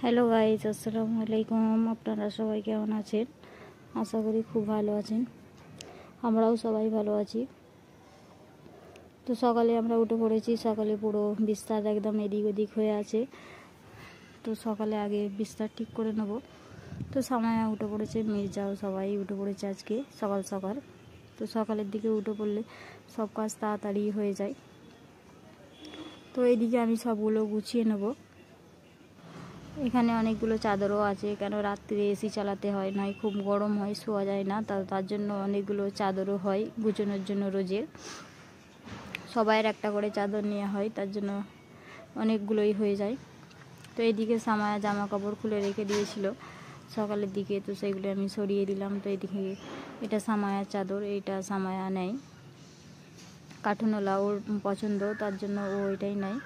Hello guys, আসসালামু আলাইকুম। আপনারা সবাই কেমন আছেন? আশা করি খুব ভালো আছেন। আমরাও সবাই ভালো আছি। তো সকালে আমরা উঠে পড়েছি। সকালে পুরো বিস্তার একদম এদিক ওদিক হয়ে আছে। তো সকালে আগে বিস্তার ঠিক করে নেব। তো সামায়া উঠে পড়েছে, মির্জাও সবাই উঠে পড়েছে আজকে সকাল সকাল। তো সকালের দিকে উঠে পড়লে সব কাজ তাড়াতাড়ি হয়ে যায়। তো এইদিকে আমি সবগুলো গুছিয়ে নেব। এখানে অনেকগুলো চাদরও আছে, কেন রাত্রে এসি চালাতে হয়, নয় খুব গরম হয়, শোয়া যায় না। তার জন্য অনেকগুলো চাদরও হয় গুছানোর জন্য। রোজের সবাইয়ের একটা করে চাদর নেওয়া হয়, তার জন্য অনেকগুলোই হয়ে যায়। তো এইদিকে সামায়া জামা কাপড় খুলে রেখে দিয়েছিল সকালের দিকে, তো সেগুলো আমি সরিয়ে দিলাম। তো এইদিকে এটা সামায়ার চাদর, এইটা সামায়া নেয়, কাঠুনওয়ালা, ওর পছন্দ, তার জন্য ও এটাই নেয়।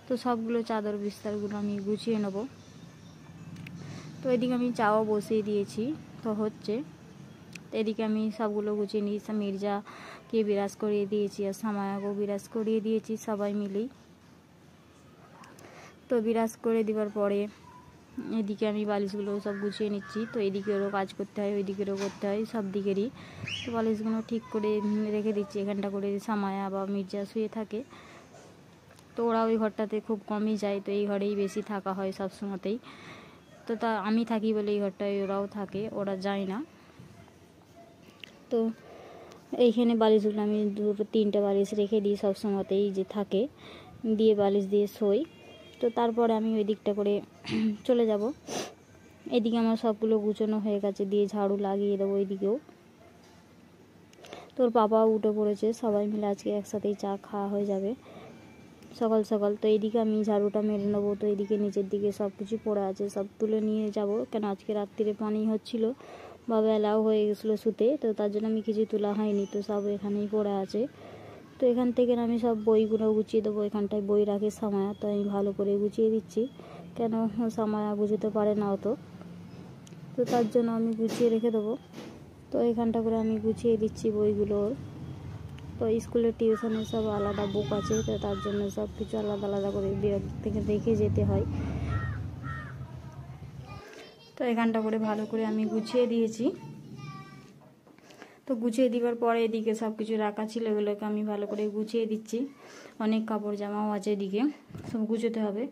তো সবগুলো চাদর বিস্তারগুলো আমি গুছিয়ে নেব। তো এদিকে আমি চাও বসিয়ে দিয়েছি, তো হচ্ছে। তো এদিকে আমি সবগুলো গুছিয়ে নিয়েছি। মির্জাকে বিরাজ করিয়ে দিয়েছি আর সামায়াকেও বিরাজ করিয়ে দিয়েছি সবাই মিলেই। তো বিরাজ করে দেওয়ার পরে এদিকে আমি বালিশগুলো সব গুছিয়ে নিচ্ছি। তো এদিকেরও কাজ করতে হয়, ওইদিকেরও করতে হয়, সব দিকেরই। তো বালিশগুলো ঠিক করে রেখে দিচ্ছি। এখানটা করে সামায়া বা মির্জা শুয়ে থাকে। তো ওরা ওই ঘরটাতে খুব কমই যায়, তো এই ঘরেই বেশি থাকা হয় সব সময়তেই। তো তা আমি থাকি বলে এই ঘরটায় ওরাও থাকে, ওরা যায় না। তো এইখানে বালিশগুলো আমি দুটো তিনটে বালিশ রেখে দিই সব সময়তেই, যে থাকে, দিয়ে বালিশ দিয়ে শোই। তো তারপরে আমি ওই দিকটা করে চলে যাব। এদিকে আমার সবগুলো গুছানো হয়ে গেছে, দিয়ে ঝাড়ু লাগিয়ে দেবো ওইদিকেও। তোর পাপাও উঠে পড়েছে, সবাই মিলে আজকে একসাথেই চা খাওয়া হয়ে যাবে সকাল সকাল। তো এইদিকে আমি ঝাড়ুটা মেরে নেবো। তো এইদিকে নিচের দিকে সব কিছু পড়ে আছে, সব তুলে নিয়ে যাব, কেন আজকে রাত্রিরে পানি হচ্ছিল, বাবা এলাও হয়ে গেছিলো শুতে, তো তার জন্য আমি কিছু তোলা হয়নি। তো সব এখানেই পড়ে আছে। তো এখান থেকে আমি সব বইগুলো গুছিয়ে দেবো। এখানটায় বই রাখে সামায়া, তো আমি ভালো করে গুছিয়ে দিচ্ছি, কেন সামায়া গুছোতে পারে না অত, তো তার জন্য আমি গুছিয়ে রেখে দেবো। তো এখানটা করে আমি গুছিয়ে দিচ্ছি বইগুলোর। তো স্কুলের টিউশনের সব আলাদা বুক আছে, তো তার জন্য সব কিছু আলাদা আলাদা করে থেকে দেখে যেতে হয়। তো এখানটা করে ভালো করে আমি গুছিয়ে দিয়েছি। তো গুছিয়ে দেওয়ার পরে এদিকে সব কিছু রাখা ছিল, এগুলোকে আমি ভালো করে গুছিয়ে দিচ্ছি। অনেক কাপড় জামাও আছে, এদিকে সব গুছোতে হবে।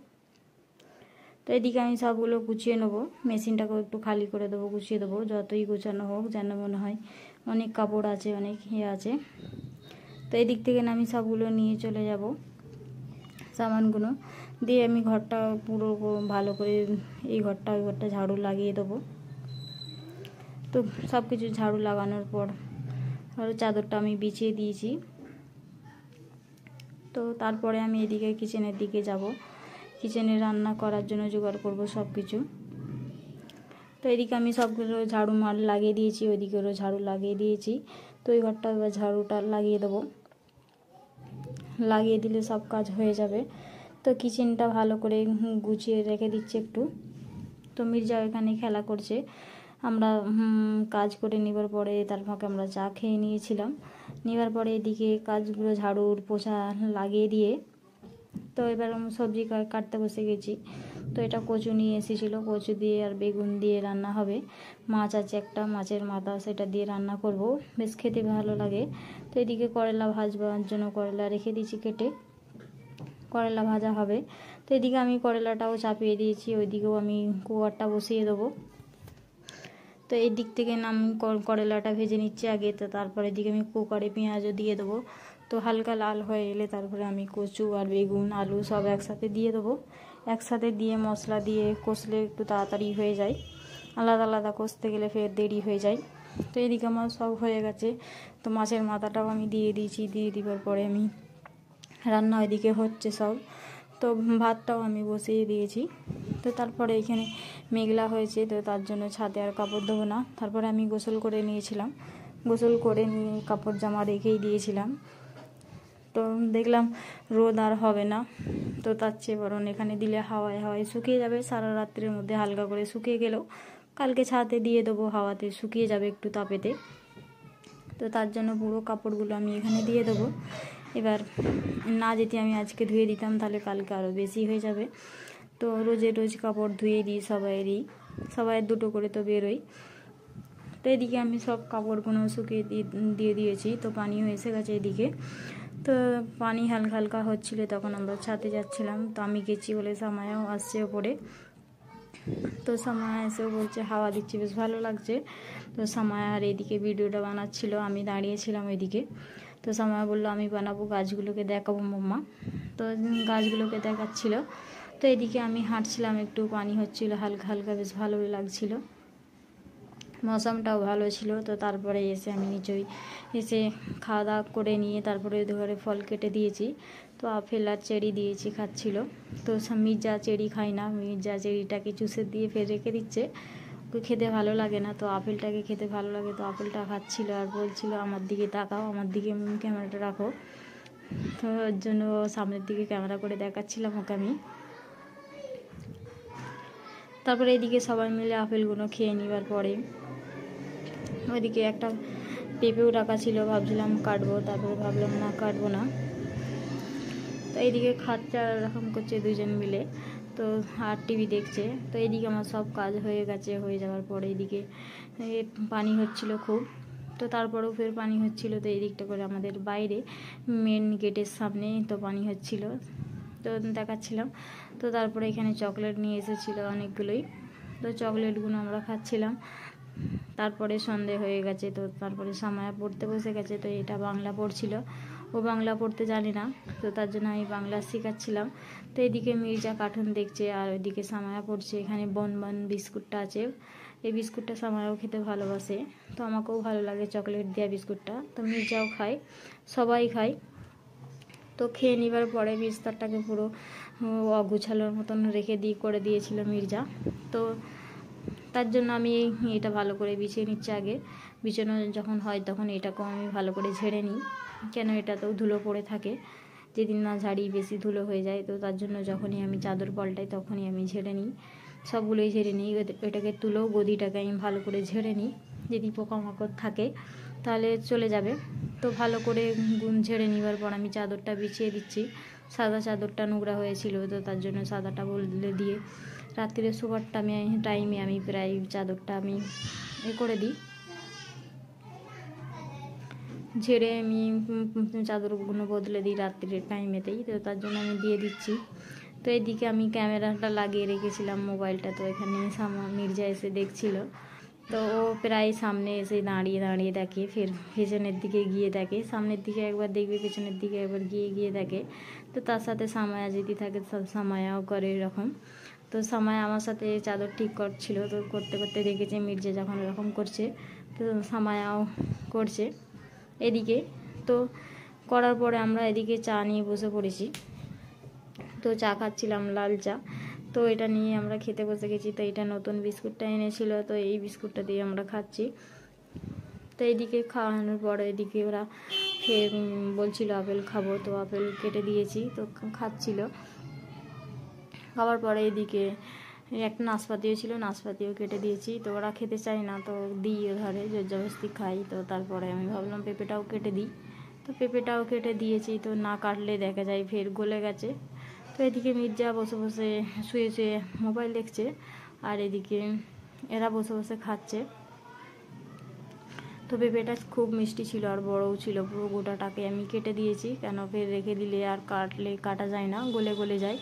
তো এদিকে আমি সবগুলো গুছিয়ে নেবো, মেশিনটাকেও একটু খালি করে দেবো, গুছিয়ে দেবো, যতই গোছানো হোক যেন মনে হয় অনেক কাপড় আছে, অনেক আছে। তো এদিক থেকে আমি সবগুলো নিয়ে চলে যাব, সামানগুলো দিয়ে আমি ঘরটা পুরো ভালো করে এই ঘরটা ওই ঘরটা ঝাড়ু লাগিয়ে দেবো। তো সব কিছু ঝাড়ু লাগানোর পর আর চাদরটা আমি বিছিয়ে দিয়েছি। তো তারপরে আমি এদিকে কিচেনের দিকে যাব, কিচেনে রান্না করার জন্য জোগাড় করব সব কিছু। তো এদিকে আমি সবগুলো ঝাড়ু লাগিয়ে দিয়েছি, ওইদিকেরও ঝাড়ু লাগিয়ে দিয়েছি। তো ওই ঘরটা এবার ঝাড়ুটা লাগিয়ে দেবো, লাগিয়ে দিলে সব কাজ হয়ে যাবে। তো কিচেনটা ভালো করে গুছিয়ে রেখে দিচ্ছি একটু। তো মির্জা এখানে খেলা করছে। আমরা কাজ করে নেবার পরে তার ফাঁকে আমরা চা খেয়ে নিয়েছিলাম। নেবার পরে এদিকে কাজগুলো ঝাড়ুর পোছা লাগিয়ে দিয়ে তো এবার আমি সবজি কাটতে বসে গেছি। তো এটা কচু নিয়ে এসেছিলো, কচু দিয়ে আর বেগুন দিয়ে রান্না হবে। মাছ আছে একটা, মাছের মাথা, সেটা দিয়ে রান্না করব, বেশ খেতে ভালো লাগে। তো এদিকে করলা ভাজবার জন্য করলা রেখে দিয়েছি কেটে, করলা ভাজা হবে। তো এদিকে আমি করলাটাও চাপিয়ে দিয়েছি, ওইদিকেও আমি কুকারটা বসিয়ে দেবো। তো এই দিক থেকে আমি করলাটা ভেজে নিচ্ছি আগে, তো তারপরে এদিকে আমি কুকারে পেঁয়াজও দিয়ে দেবো। তো হালকা লাল হয়ে এলে তারপরে আমি কচু আর বেগুন আলু সব একসাথে দিয়ে দেবো। একসাথে দিয়ে মশলা দিয়ে কষলে একটু তাড়াতাড়ি হয়ে যায়, আলাদা আলাদা কষতে গেলে ফের দেরি হয়ে যায়। তো এদিকে আমার সব হয়ে গেছে। তো মাছের মাথাটাও আমি দিয়ে দিয়েছি, দিয়ে দেওয়ার পরে আমি রান্না ওইদিকে হচ্ছে সব। তো ভাতটাও আমি বসিয়ে দিয়েছি। তো তারপরে এখানে মেঘলা হয়েছে, তো তার জন্য ছাদে আর কাপড় দেবো না। তারপরে আমি গোসল করে নিয়েছিলাম, গোসল করে নিয়ে কাপড় জামা রেখেই দিয়েছিলাম। তো দেখলাম রোদ আর হবে না, তো তার চেয়ে বরং এখানে দিলে হাওয়ায় হাওয়ায় শুকিয়ে যাবে। সারা রাত্রের মধ্যে হালকা করে শুকিয়ে গেলেও কালকে ছাদে দিয়ে দেবো, হাওয়াতে শুকিয়ে যাবে একটু তাপেতে। তো তার জন্য পুরো কাপড়গুলো আমি এখানে দিয়ে দেবো। এবার না যদি আমি আজকে ধুয়ে দিতাম তাহলে কালকে আরও বেশি হয়ে যাবে, তো রোজ কাপড় ধুয়ে দিই সবাই দুটো করে তো বেরোই। তো এদিকে আমি সব কাপড়গুলো শুকিয়ে দিয়ে দিয়েছি। তো পানিও এসে গেছে এদিকে। তো পানি হালকা হালকা হচ্ছিলো, তখন আমরা ছাদে যাচ্ছিলাম। তো আমি গেছি বলে সামায়াও আসছে ওপরে। তো সামায়া এসেও বলছে হাওয়া দিচ্ছে, বেশ ভালো লাগছে। তো সামায়া আর এদিকে ভিডিওটা বানাচ্ছিল, আমি দাঁড়িয়েছিলাম ওইদিকে। তো সামায়া বললো আমি বানাবো, গাছগুলোকে দেখাবো মাম্মা। তো গাছগুলোকে দেখাচ্ছিল। তো এদিকে আমি হাঁটছিলাম, একটু পানি হচ্ছিল হালকা হালকা, বেশ ভালোই লাগছিল, মৌসুমটাও ভালো ছিল। তো তারপরে এসে আমি নিচেই এসে খাওয়া দাওয়া করে নিয়ে তারপরে ঘরে ফল কেটে দিয়েছি। তো আপেল আর চেরি দিয়েছি, খাচ্ছিল। তো মির্জা চেরি খায় না, মির্জা চেরিটাকে চুষে দিয়ে ফের রেখে দিচ্ছে, ওকে খেতে ভালো লাগে না। তো আপেলটাকে খেতে ভালো লাগে, তো আপেলটা খাচ্ছিল আর বলছিল আমার দিকে তাকাও, আমার দিকে ক্যামেরাটা রাখো। তো ওর জন্য সামনের দিকে ক্যামেরা করে দেখাচ্ছিলাম ওকে আমি। তারপরে এদিকে সবাই মিলে আপেলগুলো খেয়ে নেবার পরে ওইদিকে একটা পেঁপেও রাখা ছিল, ভাবছিলাম কাটবো, তারপরে ভাবলাম না কাটবো না। তো এইদিকে খাচ্ছে আর এরকম করছে দুজন মিলে, তো আর টিভি দেখছে। তো এইদিকে আমার সব কাজ হয়ে গেছে, হয়ে যাওয়ার পরে এইদিকে পানি হচ্ছিল খুব। তো তারপরেও ফের পানি হচ্ছিল। তো এই দিকটা করে আমাদের বাইরে মেন গেটের সামনে তো পানি হচ্ছিল, তো দেখাচ্ছিলাম। তো তারপরে এখানে চকলেট নিয়ে এসেছিলো অনেকগুলোই, তো চকলেটগুলো আমরা খাচ্ছিলাম। তারপরে সন্ধে হয়ে গেছে, তো তারপরে সামায়া পড়তে বসে গেছে। তো এটা বাংলা পড়ছিল, ও বাংলা পড়তে জানে না, তো তার জন্য আমি বাংলা শেখাচ্ছিলাম। তো এদিকে মির্জা কার্টুন দেখছে আর ওইদিকে সামায়া পড়ছে। এখানে বন বিস্কুটটা আছে, এই বিস্কুটটা সামায়াও খেতে ভালোবাসে, তো আমাকেও ভালো লাগে চকলেট দেওয়া বিস্কুটটা। তো মির্জাও খায়, সবাই খায়। তো খেয়ে নেবার পরে বিস্তারটাকে পুরো অগুছালোর মতন করে দিয়েছিল মির্জা। তো তার জন্য আমি এটা ভালো করে বিছিয়ে নিচ্ছি আগে। বিছানো যখন হয় তখন এটাকেও আমি ভালো করে ঝেড়ে নিই, কেন এটাতেও ধুলো পড়ে থাকে, যেদিন না ঝাড়ি বেশি ধুলো হয়ে যায়। তো তার জন্য যখনই আমি চাদর পাল্টাই তখনই আমি ঝেড়ে নিই, সবগুলোই ঝেড়ে নিই। এটাকে তুলেও গদিটাকে আমি ভালো করে ঝেড়ে নিই, যদি পোকামাকড় থাকে তাহলে চলে যাবে। তো ভালো করে ঝেড়ে নেবার পর আমি চাদরটা বিছিয়ে দিচ্ছি। সাদা চাদরটা নোংরা হয়েছিল, তো তার জন্য সাদাটা বদলে দিয়ে রাত্রিরে শোবার টাইমে আমি প্রায় চাদরটা আমি করে দিই, ঝেড়ে আমি চাদরগুলো বদলে দিই রাত্রির টাইমেতেই। তো তার জন্য আমি দিয়ে দিচ্ছি। তো এদিকে আমি ক্যামেরাটা লাগিয়ে রেখেছিলাম মোবাইলটা, তো এখানে মির্জা এসে দেখছিল। তো ও প্রায় সামনে এসে দাঁড়িয়ে দেখে, ফের পেছনের দিকে গিয়ে দেখে, সামনের দিকে একবার দেখবে, পেছনের দিকে একবার গিয়ে দেখে। তো তার সাথে সামায়া যদি থাকে সামায়াও করে এরকম। তো সামায়া আমার সাথে চাদর ঠিক করছিল, তো করতে করতে দেখেছে মির্জা যখন এরকম করছে, তো সামায়াও করছে এদিকে। তো করার পরে আমরা এদিকে চা নিয়ে বসে পড়েছি। তো চা খাচ্ছিলাম, লাল চা। তো এটা নিয়ে আমরা খেতে বসে গেছি। তো এটা নতুন বিস্কুটটা এনেছিল, তো এই বিস্কুটটা দিয়ে আমরা খাচ্ছি। তো এদিকে খাওয়ানোর পরে এদিকে ওরা ফের বলছিল আপেল খাবো, তো আপেল কেটে দিয়েছি, তো খাচ্ছিল। খাওয়ার পরে এদিকে একটা নাশপাতিও ছিল, নাশপাতিও কেটে দিয়েছি। তো ওরা খেতে চায় না, তো দিই ধরে জবরদস্তি খাই। তো তারপরে আমি ভাবলাম পেঁপেটাও কেটে দিই, তো পেঁপেটাও কেটে দিয়েছি। তো না কাটলে দেখা যায় ফের গলে গেছে। তো এদিকে মির্জা বসে বসে শুয়ে মোবাইল দেখছে, আর এদিকে এরা বসে বসে খাচ্ছে। তো পেঁপেটা খুব মিষ্টি ছিল আর বড়ও ছিল, পুরো গোটাটাকে আমি কেটে দিয়েছি, কেন ফের রেখে দিলে আর কাটা যায় না, গলে যায়,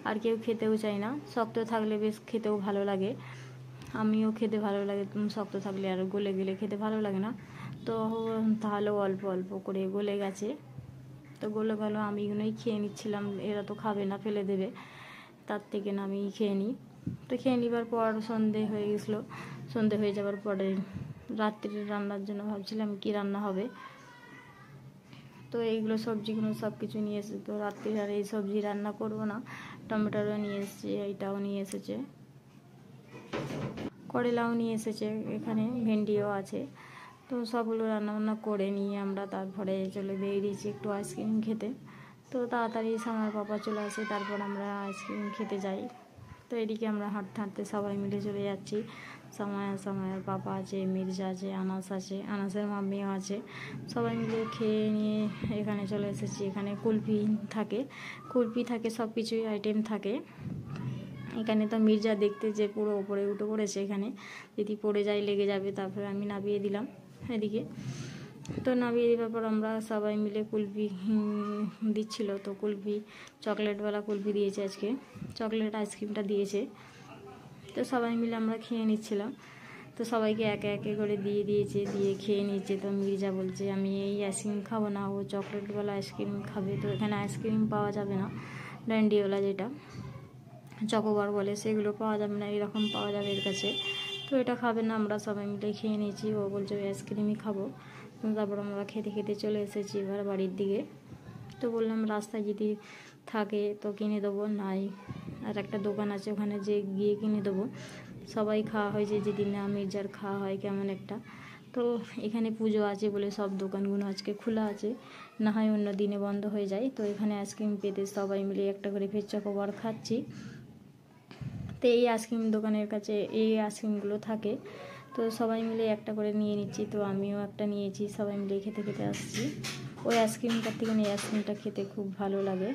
আর কেউ খেতেও চায় না। শক্ত থাকলে বেশ খেতেও ভালো লাগে, আমিও খেতে ভালো লাগে, শক্ত থাকলে আর গলে গেলে খেতে ভালো লাগে না। তো তাহলেও অল্প অল্প করে গলে গেছে। তো গলে গেল, আমি এগুলোই খেয়ে নিচ্ছিলাম, এরা তো খাবে না, ফেলে দেবে, তার থেকে না আমি খেয়ে নিই। তো খেয়ে নেবার পর সন্ধে হয়ে গেছিলো। সন্ধে হয়ে যাওয়ার পরে রাত্রির রান্নার জন্য ভাবছিলাম কি রান্না হবে। তো এইগুলো সবজিগুলো সব কিছু নিয়ে এসেছে। তো রাত্রি আর এই সবজি রান্না করব না, টমেটোও নিয়ে এসেছে, এইটাও নিয়ে এসেছে, করেলাও নিয়ে এসেছে, এখানে ভেন্ডিও আছে। তো সবগুলো রান্নাবান্না করে নিয়ে আমরা তারপরে চলে বেরিয়েছি একটু আইসক্রিম খেতে। তো তাড়াতাড়ি আমার পাপা চলে আসে, তারপর আমরা আইসক্রিম খেতে যাই। তো এদিকে আমরা হাঁটতে হাঁটতে সবাই মিলে চলে যাচ্ছি। সামায়ার পাপা আছে, মির্জা আছে, আনাস আছে, আনাসের মাম্মিও আছে, সবাই মিলে খেয়ে নিয়ে এখানে চলে এসেছি। এখানে কুলফি থাকে, সব কিছুই আইটেম থাকে। এখানে তো মির্জা দেখতে যে পুরো ওপরে উঠে পড়েছে, এখানে যদি পড়ে যায় লেগে যাবে। তারপরে আমি নামিয়ে দিলাম এদিকে। তো নামিয়ে দেওয়ার পর আমরা সবাই মিলে কুলফি দিচ্ছিল, তো কুলফি চকলেটওয়ালা কুলফি দিয়েছে আজকে, চকলেট আইসক্রিমটা দিয়েছে। তো সবাই মিলে আমরা খেয়ে নিচ্ছিলাম। তো সবাইকে একে একে করে দিয়েছে, দিয়ে খেয়ে নিচ্ছে। তো মির্জা বলছে আমি এই আইসক্রিম খাবো না, ও চকলেটওয়ালা আইসক্রিম খাবে। তো এখানে আইসক্রিম পাওয়া যাবে না, ড্যান্ডিওয়ালা যেটা চকোবার বলে সেগুলো পাওয়া যাবে না, এরকম পাওয়া যাবে এর কাছে। তো এটা খাবে না, আমরা সবাই মিলে খেয়ে নিয়েছি। ও বলছে ওই আইসক্রিমই খাবো। তো তারপর আমরা খেতে খেতে চলে এসেছি এবার বাড়ির দিকে। তো বললাম রাস্তায় যদি থাকে তো কিনে দেবো, নাই আর একটা দোকান আছে ওখানে যে গিয়ে কিনে দেবো। সবাই খাওয়া হয়েছে, যদি না মির্জার খাওয়া হয় কেমন একটা। তো এখানে পুজো আছে বলে সব দোকানগুলো আজকে খোলা আছে, না হয় অন্য দিনে বন্ধ হয়ে যায়। তো এখানে আইসক্রিম পেতে সবাই মিলে একটা করে ফের চকোবার খাচ্ছি। তো এই আইসক্রিম দোকানের কাছে এই আইসক্রিমগুলো থাকে, তো সবাই মিলে একটা করে নিয়ে নিচ্ছি। তো আমিও একটা নিয়েছি, সবাই মিলে খেতে খেতে আসছি। ওই আইসক্রিমটার থেকে এই আইসক্রিমটা খেতে খুব ভালো লাগে।